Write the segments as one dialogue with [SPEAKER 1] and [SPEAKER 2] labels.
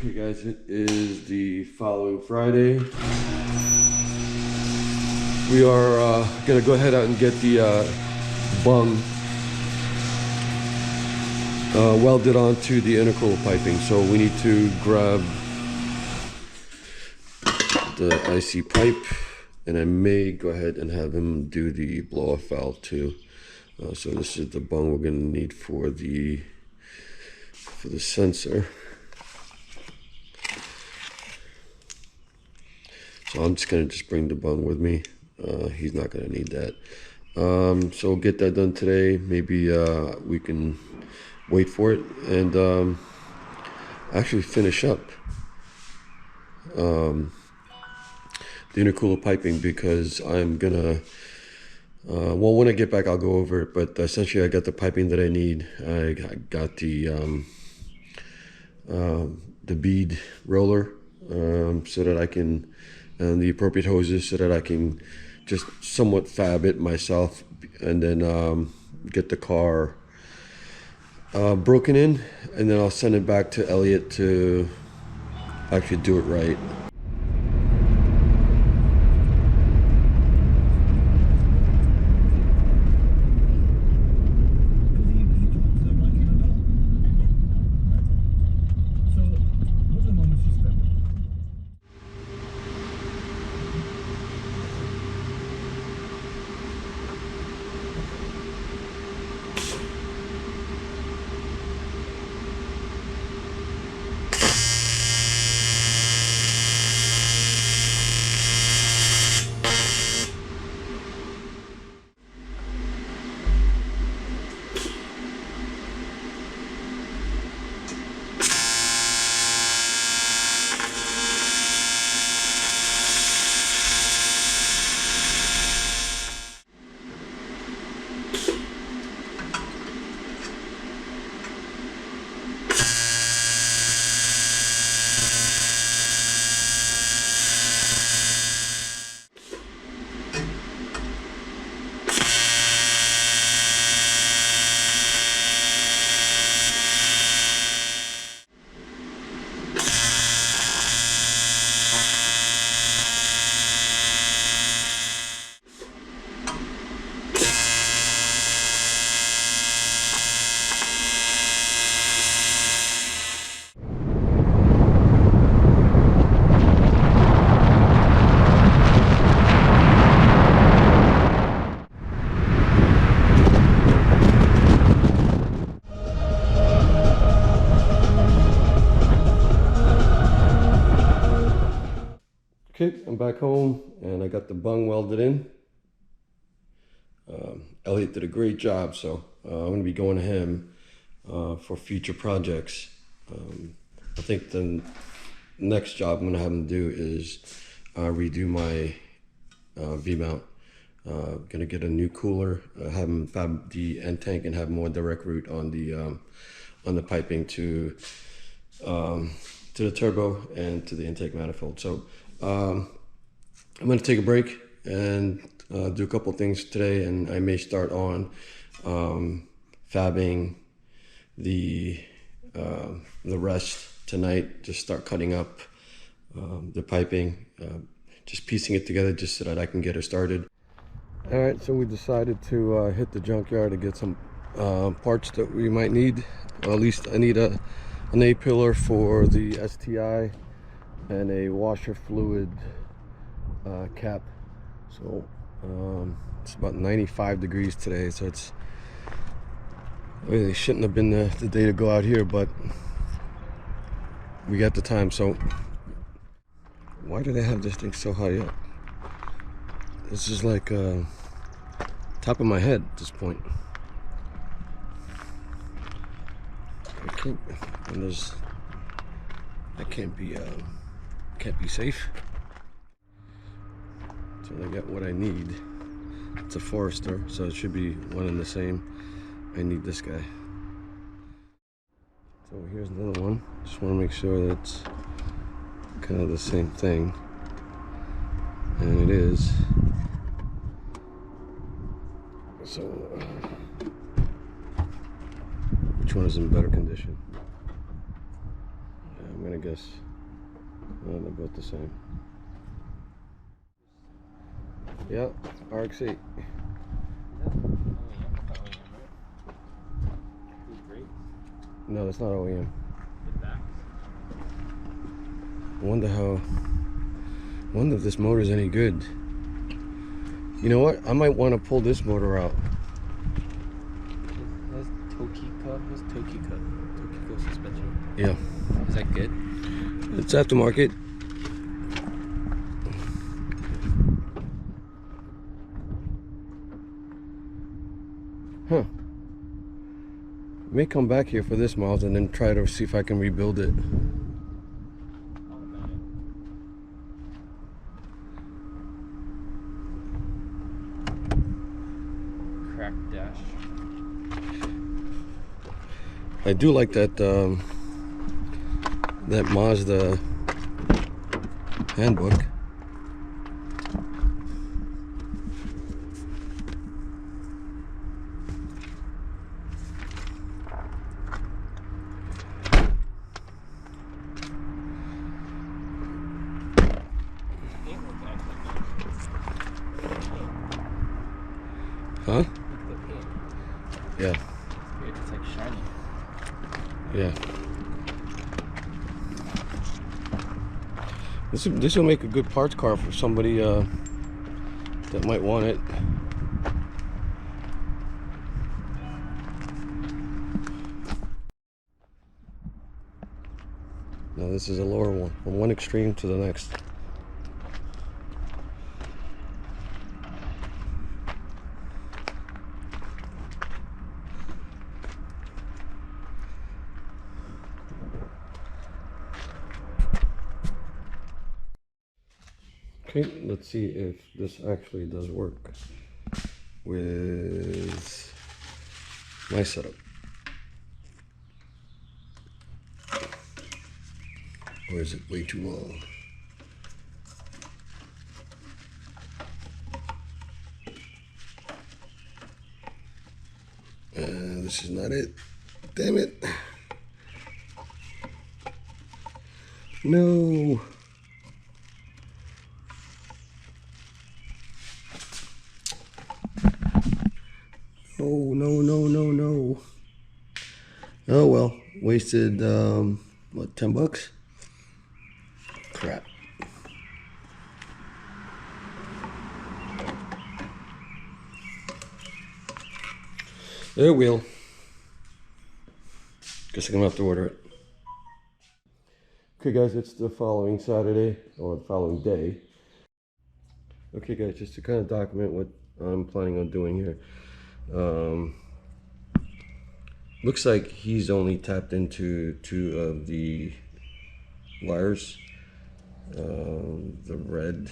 [SPEAKER 1] Okay guys, it is the following Friday. We are gonna go ahead out and get the bung welded onto the intercooler piping. So we need to grab the IC pipe, and I may go ahead and have him do the blow off valve too. So this is the bung we're gonna need for the sensor. So I'm just gonna bring the bung with me. He's not gonna need that. So we'll get that done today. Maybe we can wait for it and actually finish up the intercooler piping, because I'm gonna well, when I get back I'll go over it, but essentially I got the piping that I need. I got the bead roller so that I can, and the appropriate hoses so that I can just somewhat fab it myself, and then get the car broken in, and then I'll send it back to Elliot to actually do it right. Okay, I'm back home and I got the bung welded in. Elliot did a great job, so I'm going to be going to him for future projects. I think the next job I'm going to have him do is redo my V-mount. Going to get a new cooler, have him fab the end tank, and have more direct route on the piping to the turbo and to the intake manifold. So I'm going to take a break and do a couple things today, and I may start on fabbing the rest tonight. Just start cutting up the piping, just piecing it together just so that I can get it started. All right, so we decided to hit the junkyard to get some parts that we might need. Or at least I need an A-pillar for the STI and a washer fluid cap. So it's about 95 degrees today, so it really shouldn't have been the day to go out here, but we got the time. So why do they have this thing so high up? This is like top of my head at this point. That can't be safe. So I got what I need. It's a Forester, so it should be one and the same. I need this guy. So here's another one. Just want to make sure that it's kind of the same thing, and it is. So which one is in better condition? I'm gonna I guess. They're both the same. Yeah, RX-8. No, it's not OEM. I wonder if this motor is any good. You know what? I might want to pull this motor out.
[SPEAKER 2] That's Tokiko suspension.
[SPEAKER 1] Yeah.
[SPEAKER 2] Is that good?
[SPEAKER 1] It's aftermarket. Huh. May come back here for this, Miles, and then try to see if I can rebuild it.
[SPEAKER 2] Crack dash.
[SPEAKER 1] I do like that that Mazda handbook. Huh? Yeah.
[SPEAKER 2] It's like shiny.
[SPEAKER 1] Yeah. This will make a good parts car for somebody that might want it. Now this is a lower one, from one extreme to the next. Okay, let's see if this actually does work with my setup. Or is it way too long? This is not it. Damn it. No. Oh, no. Oh well, wasted, what, 10 bucks? Crap. It will. Guess I'm gonna have to order it. Okay guys, it's the following Saturday, or the following day. Okay guys, just to kind of document what I'm planning on doing here. Looks like he's only tapped into 2 of the wires. The red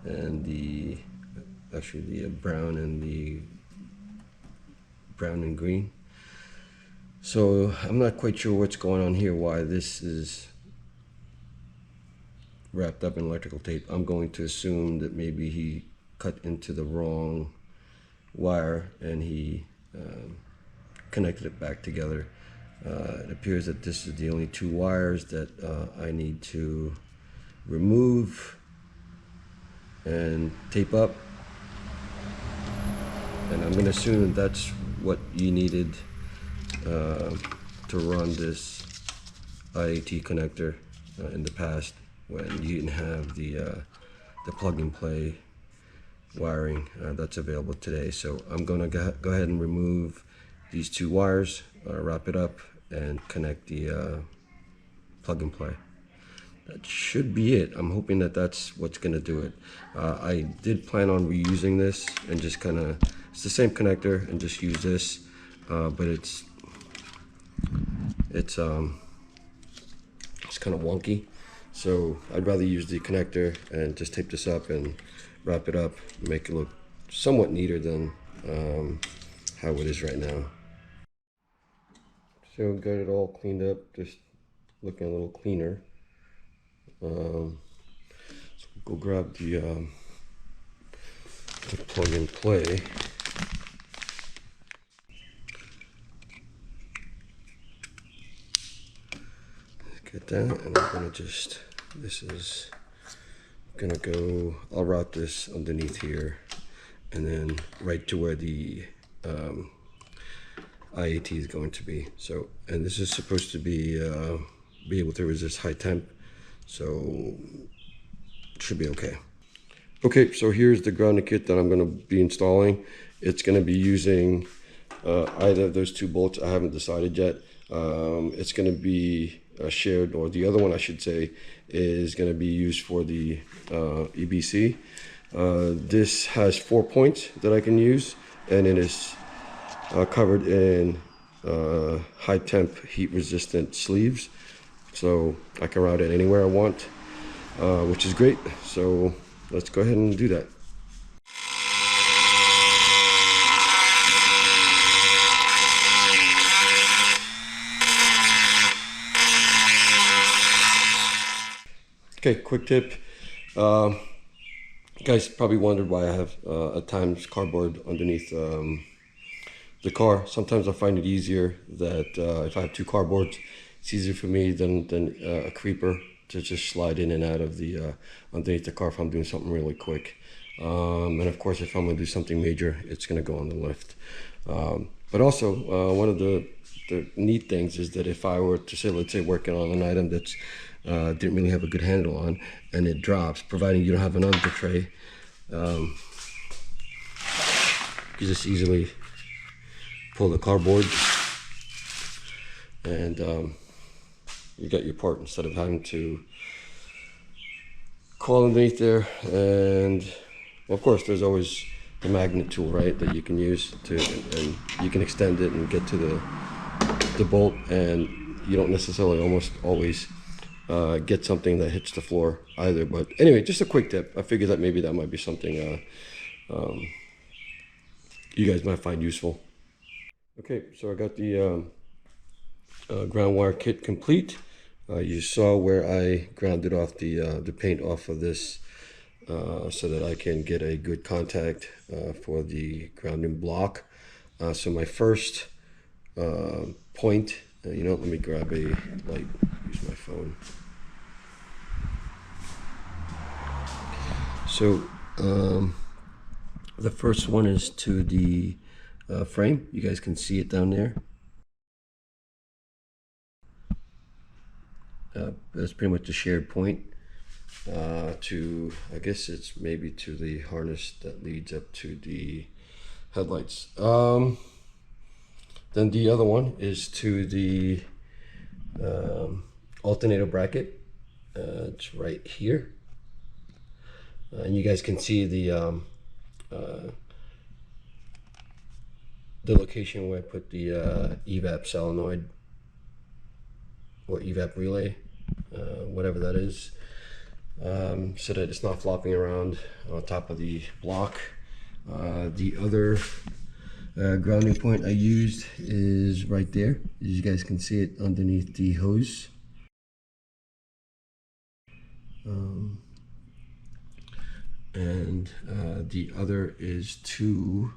[SPEAKER 1] and the brown and green. So I'm not quite sure what's going on here, why this is wrapped up in electrical tape. I'm going to assume that maybe he cut into the wrong wire and he connected it back together. It appears that this is the only 2 wires that I need to remove and tape up, and I'm going to assume that's what you needed to run this IAT connector in the past, when you didn't have the plug and play wiring that's available today. So I'm going to go ahead and remove these 2 wires, wrap it up, and connect the plug and play. That should be it. I'm hoping that that's what's going to do it. I did plan on reusing this and just kind of, it's the same connector, and just use this, but it's kind of wonky. So I'd rather use the connector and just tape this up and wrap it up, make it look somewhat neater than how it is right now. So got it all cleaned up, just looking a little cleaner. So go grab the plug and play. Get that, and I'm gonna just, this is gonna go, I'll route this underneath here, and then right to where the IAT is going to be. So, and this is supposed to be able to resist high temp, so should be okay. Okay, so here's the grounding kit that I'm gonna be installing. It's gonna be using either of those two bolts. I haven't decided yet. It's gonna be shared, or the other one I should say, is gonna be used for the EBC. This has 4 points that I can use, and it is covered in high temp heat resistant sleeves, so I can route it anywhere I want, which is great. So let's go ahead and do that. Okay, quick tip. You guys probably wondered why I have at times cardboard underneath the car. Sometimes I find it easier that if I have two cardboards, it's easier for me than a creeper to just slide in and out of the underneath the car if I'm doing something really quick. And of course, if I'm gonna do something major, it's gonna go on the lift. But also, one of the neat things is that if I were to say, let's say working on an item that's didn't really have a good handle on, and it drops, providing you don't have an under tray, you just easily pull the cardboard and you got your part instead of having to crawl underneath there. And well, of course there's always the magnet tool, right, that you can use to, and you can extend it and get to the bolt, and you don't necessarily almost always get something that hits the floor either. But anyway, just a quick tip. I figured that maybe that might be something you guys might find useful. Okay, so I got the ground wire kit complete. You saw where I grounded off the paint off of this so that I can get a good contact for the grounding block. So my first point, you know, let me grab a light, use my phone. So the first one is to the frame. You guys can see it down there. That's pretty much the shared point to, I guess it's maybe to the harness that leads up to the headlights. Then the other one is to the alternator bracket. It's right here. And you guys can see the location where I put the evap solenoid or evap relay, whatever that is, so that it's not flopping around on top of the block. The other grounding point I used is right there. As you guys can see it underneath the hose. And the other is to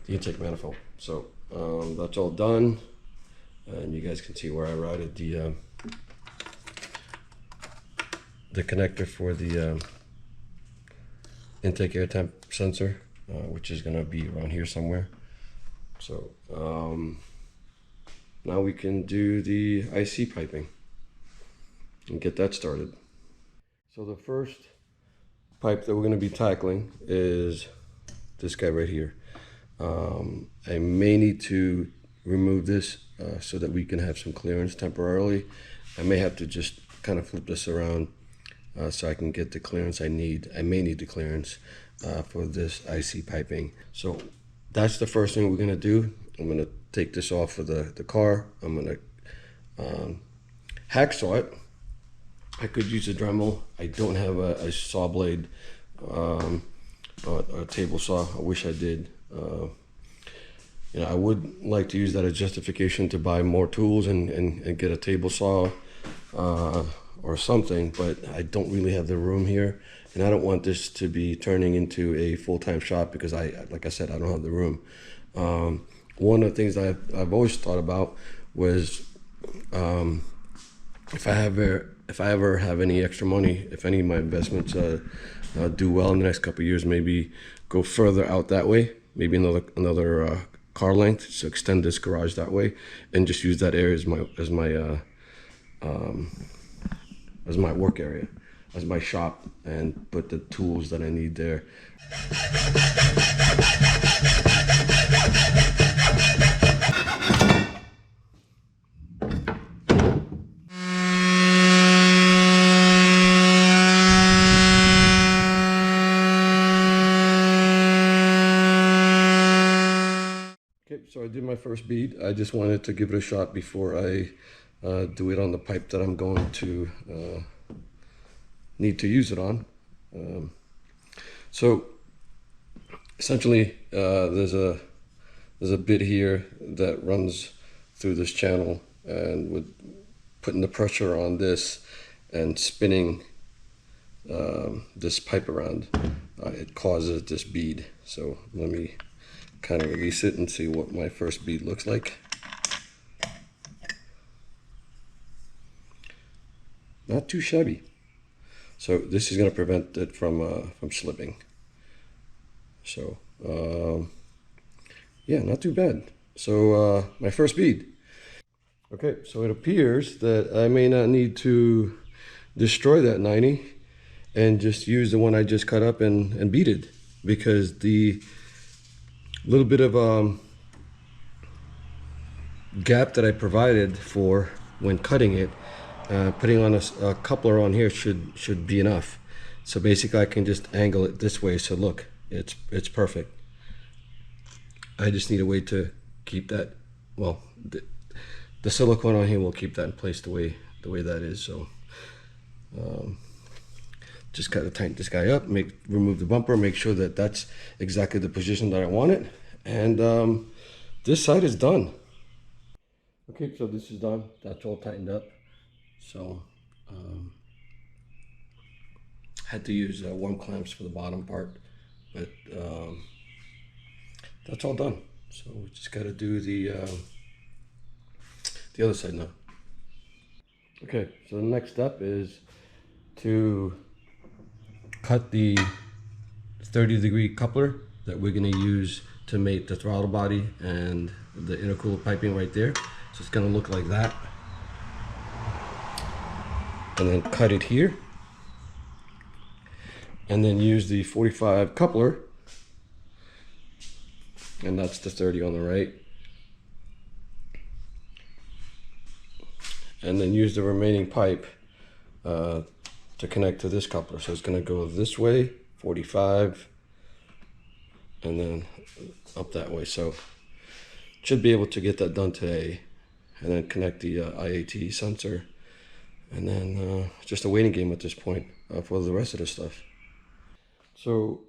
[SPEAKER 1] the intake manifold. So that's all done, and you guys can see where I routed the connector for the intake air temp sensor, which is going to be around here somewhere. So now we can do the IC piping and get that started. So the first pipe that we're going to be tackling is this guy right here. I may need to remove this so that we can have some clearance temporarily. I may have to just kind of flip this around so I can get the clearance I need. I may need the clearance for this IC piping. So that's the first thing we're going to do. I'm going to take this off of the car. I'm going to hacksaw it. I could use a Dremel. I don't have a saw blade, a table saw. I wish I did. You know, I would like to use that as justification to buy more tools and get a table saw or something, but I don't really have the room here, and I don't want this to be turning into a full-time shop because like I said, I don't have the room. one of the things I've always thought about was if I ever have any extra money, if any of my investments do well in the next couple of years, maybe go further out that way, maybe another car length, so extend this garage that way, and just use that area as my work area, as my shop, and put the tools that I need there. Okay, so I did my first bead. I just wanted to give it a shot before I do it on the pipe that I'm going to need to use it on. So essentially, there's a bit here that runs through this channel, and with putting the pressure on this and spinning this pipe around, it causes this bead. So let me kind of release it and see what my first bead looks like. Not too shabby. So this is going to prevent it from slipping. So yeah, not too bad. So my first bead. Okay, so it appears that I may not need to destroy that 90 and just use the one I just cut up and beaded, because the little bit of gap that I provided for when cutting it, putting on a coupler on here should be enough. So basically I can just angle it this way, so look, it's perfect. I just need a way to keep that, well, the silicone on here will keep that in place the way that is. So just gotta tighten this guy up, remove the bumper, make sure that that's exactly the position that I want it, and this side is done. Okay, so this is done. That's all tightened up. So had to use worm clamps for the bottom part, but that's all done. So we just got to do the other side now. Okay, so the next step is to cut the 30-degree coupler that we're going to use to mate the throttle body and the intercooler piping right there. So it's going to look like that. And then cut it here. And then use the 45 coupler. And that's the 30 on the right. And then use the remaining pipe to connect to this coupler. So it's going to go this way, 45, and then up that way. So should be able to get that done today, and then connect the IAT sensor, and then just a waiting game at this point for the rest of the stuff. So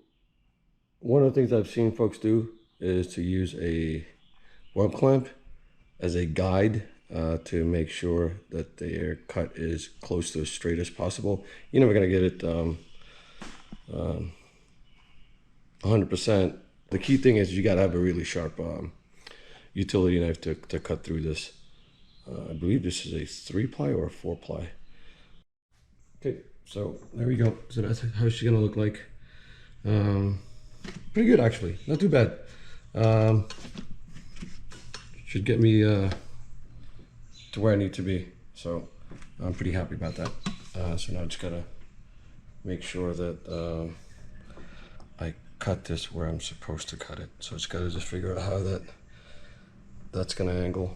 [SPEAKER 1] one of the things I've seen folks do is to use a worm clamp as a guide to make sure that their cut is close to as straight as possible. You're never going to get it 100%. The key thing is you got to have a really sharp utility knife to cut through this. I believe this is a 3-ply or a 4-ply. Okay, so there we go. So that's how she's going to look like. Pretty good, actually. Not too bad. Should get me to where I need to be. So I'm pretty happy about that. So now I just gotta make sure that I cut this where I'm supposed to cut it. So I just gotta figure out how that's gonna angle.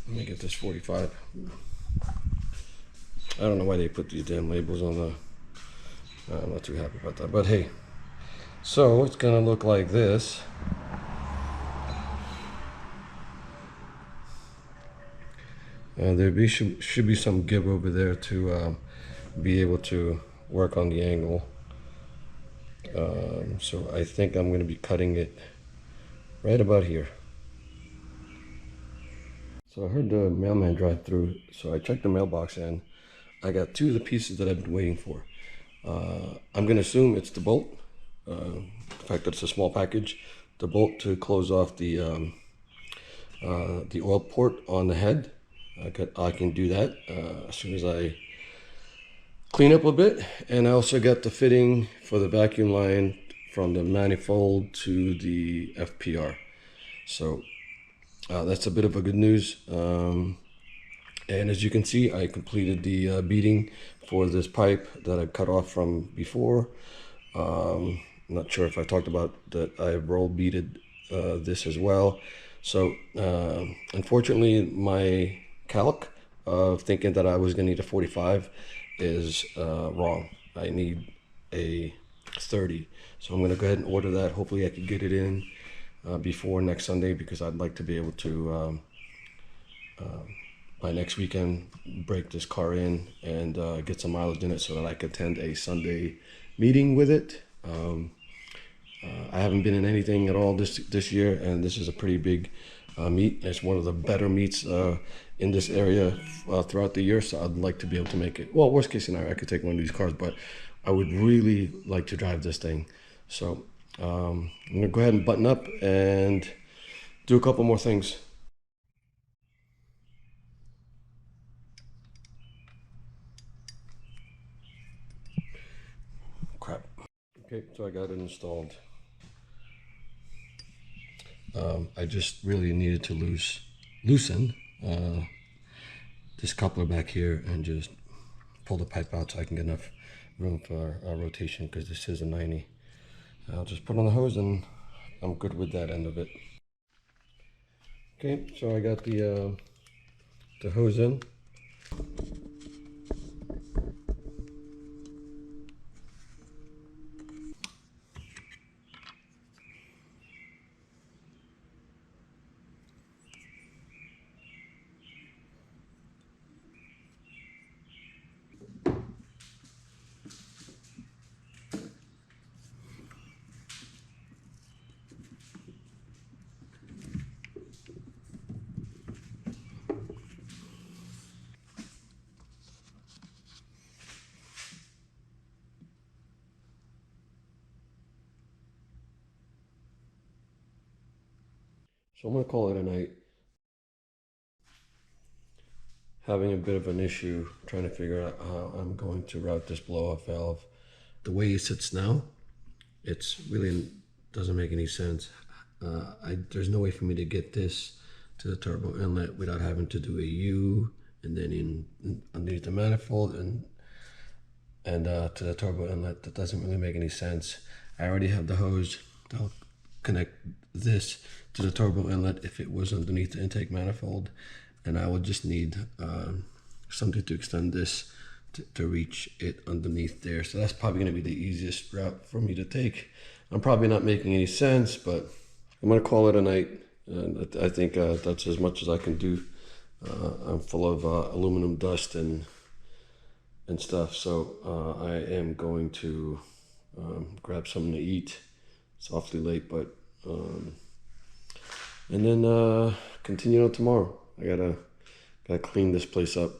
[SPEAKER 1] Let me get this 45. I don't know why they put these damn labels on the, I'm not too happy about that, but hey. So it's gonna look like this. There should be some give over there to be able to work on the angle. So I think I'm going to be cutting it right about here. So I heard the mailman drive through, so I checked the mailbox and I got 2 of the pieces that I've been waiting for. I'm going to assume it's the bolt. The fact that it's a small package the bolt to close off the oil port on the head. I can do that as soon as I clean up a bit. And I also got the fitting for the vacuum line from the manifold to the FPR. So that's a bit of a good news. And as you can see, I completed the beading for this pipe that I cut off from before. I'm not sure if I talked about that. I roll beaded this as well. So unfortunately, my calc of thinking that I was going to need a 45 is wrong. I need a 30. So I'm going to go ahead and order that. Hopefully I can get it in before next Sunday, because I'd like to be able to by next weekend break this car in and get some mileage in it so that I can attend a Sunday meeting with it. I haven't been in anything at all this year, and this is a pretty big meet. It's one of the better meets in this area throughout the year, so I'd like to be able to make it. Well, worst case scenario, I could take one of these cars, but I would really like to drive this thing. So I'm gonna go ahead and button up and do a couple more things. Crap. Okay, so I got it installed. I just really needed to loosen this coupler back here and just pull the pipe out so I can get enough room for rotation, because this is a 90. I'll just put on the hose and I'm good with that end of it. Okay, so I got the hose in. So I'm gonna call it a night. Having a bit of an issue trying to figure out how I'm going to route this blow-off valve. The way it sits now, it's really doesn't make any sense. There's no way for me to get this to the turbo inlet without having to do a U and then in underneath the manifold and to the turbo inlet. That doesn't really make any sense. I already have the hose that'll connect this to the turbo inlet if it was underneath the intake manifold, and I would just need something to extend this to reach it underneath there. So that's probably going to be the easiest route for me to take. I'm probably not making any sense, but I'm going to call it a night. And I think that's as much as I can do. I'm full of aluminum dust and stuff, so I am going to grab something to eat. It's awfully late, but and then continue on tomorrow. I gotta clean this place up.